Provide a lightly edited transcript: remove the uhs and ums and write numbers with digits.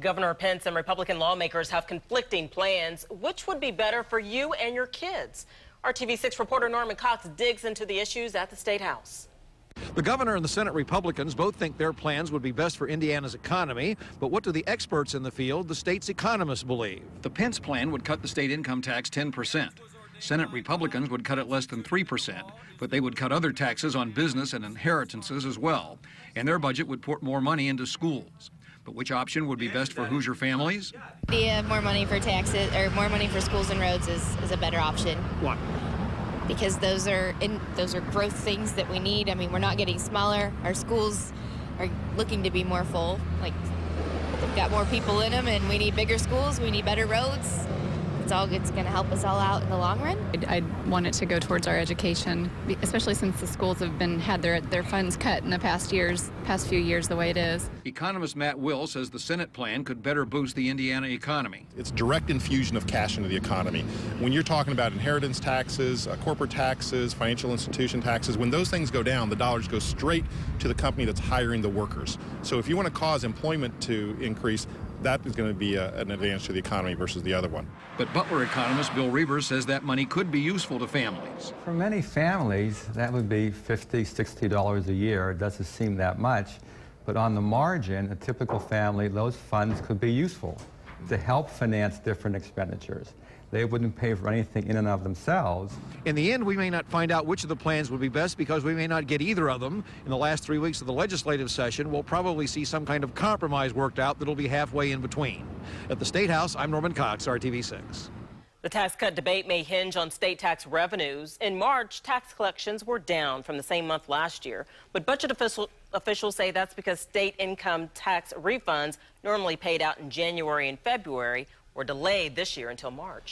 Governor Pence and Republican lawmakers have conflicting plans. Which would be better for you and your kids? Our TV6 reporter Norman Cox digs into the issues at the Statehouse. The governor and the Senate Republicans both think their plans would be best for Indiana's economy, but what do the experts in the field, the state's economists, believe? The Pence plan would cut the state income tax 10%. Senate Republicans would cut it less than 3%, but they would cut other taxes on business and inheritances as well, and their budget would put more money into schools. But which option would be best for Hoosier families? The idea of more money for taxes or more money for schools and roads is a better option. Why? Because those are growth things that we need. I mean, we're not getting smaller. Our schools are looking to be more full. Like, they've got more people in them, and we need bigger schools. We need better roads. It's going to help us all out in the long run. I'd want it to go towards our education, especially since the schools have had their funds cut in the past few years the way it is. Economist Matt Will says the Senate plan could better boost the Indiana economy. It's direct infusion of cash into the economy. When you're talking about inheritance taxes, corporate taxes, financial institution taxes, when those things go down, the dollars go straight to the company that's hiring the workers. So if you want to cause employment to increase, that is going to be an advantage to the economy versus the other one. But Butler economist Bill Reavers says that money could be useful to families. For many families, that would be $50, $60 a year. It doesn't seem that much. But on the margin, a typical family, those funds could be useful to help finance different expenditures. They wouldn't pay for anything in and of themselves. In the end, we may not find out which of the plans would be best because we may not get either of them. In the last 3 weeks of the legislative session, we'll probably see some kind of compromise worked out that'll be halfway in between. At the Statehouse, I'm Norman Cox, RTV6. The tax cut debate may hinge on state tax revenues. In March, tax collections were down from the same month last year, but budget officials say that's because state income tax refunds normally paid out in January and February were delayed this year until March.